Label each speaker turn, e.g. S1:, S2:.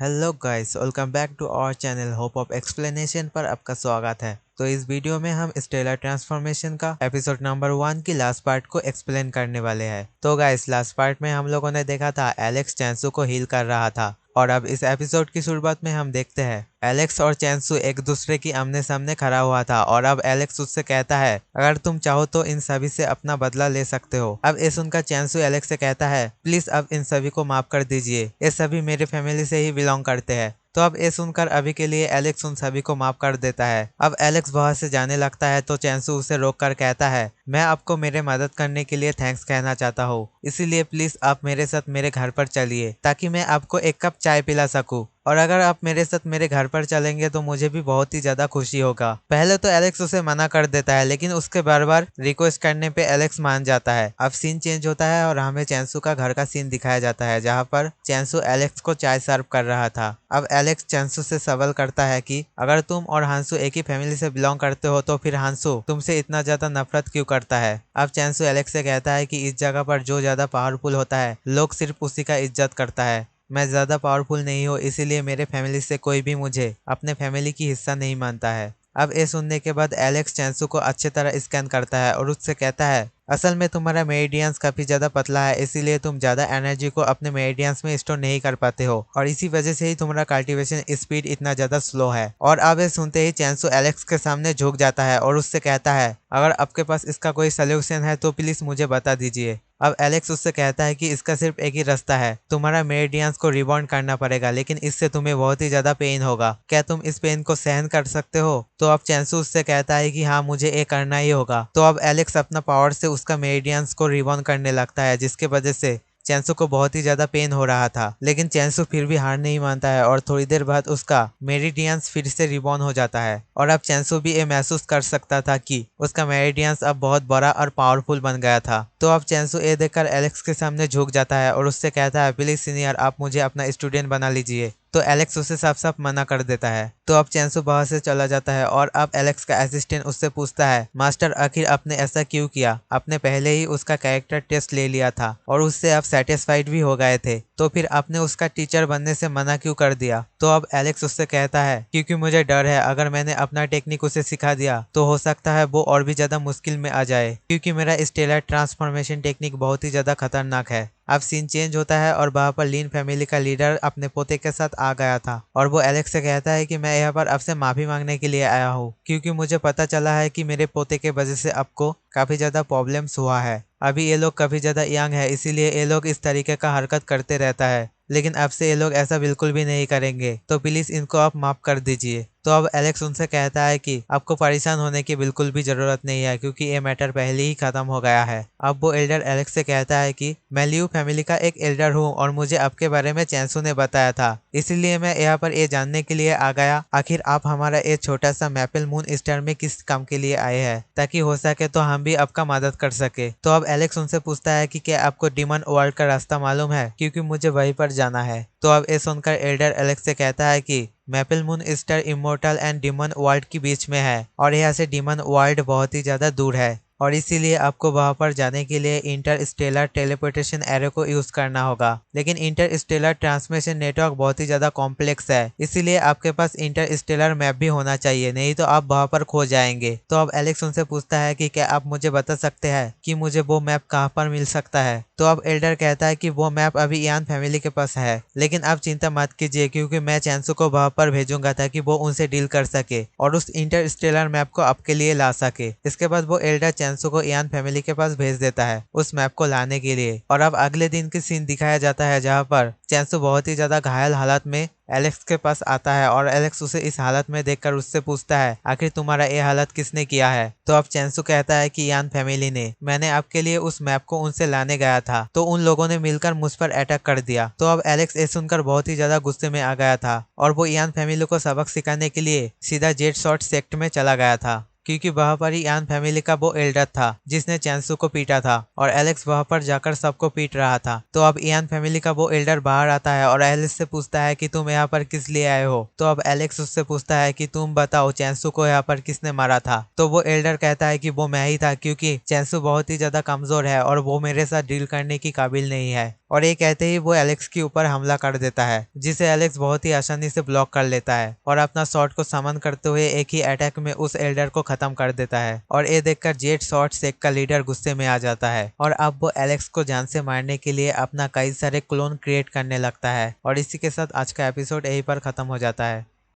S1: Hello guys, welcome back to our channel Hope of Explanation पर आपका स्वागत है। तो इस वीडियो में हम स्टेलर ट्रांसफॉर्मेशन का एपिसोड नंबर 1 की लास्ट पार्ट को एक्सप्लेन करने वाले हैं। तो गाइस, लास्ट पार्ट में हम लोगों ने देखा था एलेक्स चैंसू को हील कर रहा था और अब इस एपिसोड की शुरुआत में हम देखते हैं एलेक्स और चैंसू एक दूसरे की आमने सामने खड़ा हुआ था और अब एलेक्स उससे कहता है अगर तुम चाहो तो इन सभी से अपना बदला ले सकते हो। अब ये सुनकर चैंसू एलेक्स से कहता है प्लीज अब इन सभी को माफ कर दीजिए, ये सभी मेरे फैमिली से ही बिलोंग करते हैं। तो अब ये सुनकर अभी के लिए एलेक्स उन सभी को माफ कर देता है। अब एलेक्स वहां से जाने लगता है तो चैंसू उसे रोक कर कहता है मैं आपको मेरे मदद करने के लिए थैंक्स कहना चाहता हूँ, इसीलिए प्लीज आप मेरे साथ मेरे घर पर चलिए ताकि मैं आपको एक कप चाय पिला सकूं। और अगर आप मेरे साथ मेरे घर पर चलेंगे तो मुझे भी बहुत ही ज्यादा खुशी होगा। पहले तो एलेक्स उसे मना कर देता है लेकिन उसके बार बार रिक्वेस्ट करने पे एलेक्स मान जाता है। अब सीन चेंज होता है और हमें चैंसू का घर का सीन दिखाया जाता है जहाँ पर चैंसू एलेक्स को चाय सर्व कर रहा था। अब एलेक्स चैंसू से सवाल करता है कि अगर तुम और हांसू एक ही फैमिली से बिलोंग करते हो तो फिर हांसू तुमसे इतना ज्यादा नफरत क्यों करता है। अब चैंसू एलेक्स से कहता है कि इस जगह पर जो ज्यादा पावरफुल होता है लोग सिर्फ उसी का इज्जत करता है। मैं ज़्यादा पावरफुल नहीं हूँ इसीलिए मेरे फैमिली से कोई भी मुझे अपने फैमिली की हिस्सा नहीं मानता है। अब ये सुनने के बाद एलेक्स चैंसू को अच्छी तरह स्कैन करता है और उससे कहता है असल में तुम्हारा मेरिडियंस काफी ज्यादा पतला है इसीलिए तुम ज्यादा एनर्जी को अपने मेरिडियंस में स्टोर नहीं कर पाते हो और इसी वजह से ही तुम्हारा कल्टीवेशन स्पीड इतना ज्यादा स्लो है। और अब ये सुनते ही चैंसू एलेक्स के सामने झुक जाता है और उससे कहता है अगर आपके पास इसका कोई सोल्यूशन है तो प्लीज मुझे बता दीजिए। अब एलेक्स उससे कहता है कि इसका सिर्फ एक ही रास्ता है, तुम्हारा मेरिडियंस को रिबाउंड करना पड़ेगा लेकिन इससे तुम्हें बहुत ही ज्यादा पेन होगा, क्या तुम इस पेन को सहन कर सकते हो। तो अब चैंसू उससे कहता है कि हाँ मुझे ये करना ही होगा। तो अब एलेक्स अपना पावर से उसका मेरिडियंस को रिबाउंड करने लगता है जिसके वजह से चैंसू को बहुत ही ज्यादा पेन हो रहा था लेकिन चैंसू फिर भी हार नहीं मानता है और थोड़ी देर बाद उसका मेरिडियंस फिर से रिबॉर्न हो जाता है। और अब चैंसू भी ये महसूस कर सकता था कि उसका मेरिडियंस अब बहुत बड़ा और पावरफुल बन गया था। तो अब चैंसू ये देखकर एलेक्स के सामने झुक जाता है और उससे कहता है प्लीज सीनियर आप मुझे अपना स्टूडेंट बना लीजिए। तो एलेक्स उसे साफ साफ मना कर देता है। तो अब चैंसू बाहर से चला जाता है और अब एलेक्स का असिस्टेंट उससे पूछता है मास्टर आखिर आपने ऐसा क्यों किया, आपने पहले ही उसका कैरेक्टर टेस्ट ले लिया था और उससे आप सेटिस्फाइड भी हो गए थे, तो फिर आपने उसका टीचर बनने से मना क्यों कर दिया। तो अब एलेक्स उससे कहता है क्योंकि मुझे डर है अगर मैंने अपना टेक्निक उसे सिखा दिया तो हो सकता है वो और भी ज्यादा मुश्किल में आ जाए क्योंकि मेरा स्टेलर ट्रांसफॉर्मेशन टेक्निक बहुत ही ज्यादा खतरनाक है। अब सीन चेंज होता है और वहाँ पर लीन फैमिली का लीडर अपने पोते के साथ आ गया था और वो एलेक्स से कहता है कि मैं यहाँ पर आपसे माफी मांगने के लिए आया हूँ क्योंकि मुझे पता चला है कि मेरे पोते के वजह से आपको काफी ज्यादा प्रॉब्लम्स हुआ है। अभी ये लोग काफी ज्यादा यंग है इसीलिए ये लोग इस तरीके का हरकत करते रहता है लेकिन अब से ये लोग ऐसा बिल्कुल भी नहीं करेंगे, तो प्लीज इनको आप माफ कर दीजिए। तो अब एलेक्स उनसे कहता है कि आपको परेशान होने की बिल्कुल भी जरूरत नहीं है क्योंकि ये मैटर पहले ही खत्म हो गया है। अब वो एल्डर एलेक्स से कहता है कि मैं लियू फैमिली का एक एल्डर हूँ और मुझे आपके बारे में चैंसू ने बताया था, इसीलिए मैं यहाँ पर ये जानने के लिए आ गया आखिर आप हमारा ये छोटा सा मैपल मून स्टार में किस काम के लिए आए हैं ताकि हो सके तो हम भी आपका मदद कर सके। तो अब एलेक्स उनसे पूछता है कि क्या आपको डिमन वर्ल्ड का रास्ता मालूम है क्योंकि मुझे वहीं पर जाना है। तो अब ये सुनकर एल्डर एलेक्स से कहता है कि Maple Moon Star immortal and demon world के बीच में है और यहाँ से डिमन वर्ल्ड बहुत ही ज्यादा दूर है और इसीलिए आपको वहां पर जाने के लिए इंटरस्टेलर टेलीपोर्टेशन एरो को यूज करना होगा। लेकिन इंटरस्टेलर ट्रांसमिशन नेटवर्क बहुत ही ज्यादा कॉम्प्लेक्स है इसीलिए आपके पास इंटरस्टेलर मैप भी होना चाहिए, नहीं तो आप वहां पर खो जाएंगे। तो अब एलेक्स उनसे पूछता है कि क्या आप मुझे बता सकते हैं कि मुझे वो मैप कहाँ पर मिल सकता है। तो अब एल्डर कहता है कि वो मैप अभी यान फैमिली के पास है लेकिन आप चिंता मत कीजिए क्योंकि मैं चैंसू को वहां पर भेजूंगा ताकि वो उनसे डील कर सके और उस इंटरस्टेलर मैप को आपके लिए ला सके। इसके बाद वो एल्डर चैंसू को यान फैमिली के पास भेज देता है उस मैप को लाने के लिए। और अब अगले दिन की सीन दिखाया जाता है जहाँ पर चैंसू बहुत ही ज्यादा घायल हालत में एलेक्स के पास आता है और एलेक्स उसे इस हालत में देखकर उससे पूछता है आखिर तुम्हारा ये हालत किसने किया है। तो अब चैंसू कहता है कि यान फैमिली ने, मैंने आपके लिए उस मैप को उनसे लाने गया था तो उन लोगों ने मिलकर मुझ पर अटैक कर दिया। तो अब एलेक्स ये सुनकर बहुत ही ज्यादा गुस्से में आ गया था और वो यान फैमिली को सबक सिखाने के लिए सीधा जेट शॉट सेक्ट में चला गया था। क्योंकि वहाँ पर यान फैमिली का वो एल्डर था जिसने चैंसू को पीटा था और एलेक्स वहाँ पर जाकर सबको पीट रहा था। तो अब यान फैमिली का वो एल्डर बाहर आता है और एलेक्स से पूछता है कि तुम यहाँ पर किस लिए आए हो। तो अब एलेक्स उससे पूछता है कि तुम बताओ चैंसू को यहाँ पर किसने मारा था। तो वो एल्डर कहता है कि वो मैं ही था, क्योंकि चैंसू बहुत ही ज्यादा कमजोर है और वो मेरे साथ डील करने की काबिल नहीं है। और ये कहते ही वो एलेक्स के ऊपर हमला कर देता है, जिसे एलेक्स बहुत ही आसानी से ब्लॉक कर लेता है और अपना शॉट को समन करते हुए एक ही अटैक में उस एल्डर को खत्म कर देता है। और ये देखकर जेट शॉर्ट सेक का लीडर गुस्से में आ जाता है और अब वो एलेक्स को जान से मारने के लिए अपना कई सारे क्लोन क्रिएट करने लगता है। और इसी के साथ आज का एपिसोड यहीं पर खत्म हो जाता है।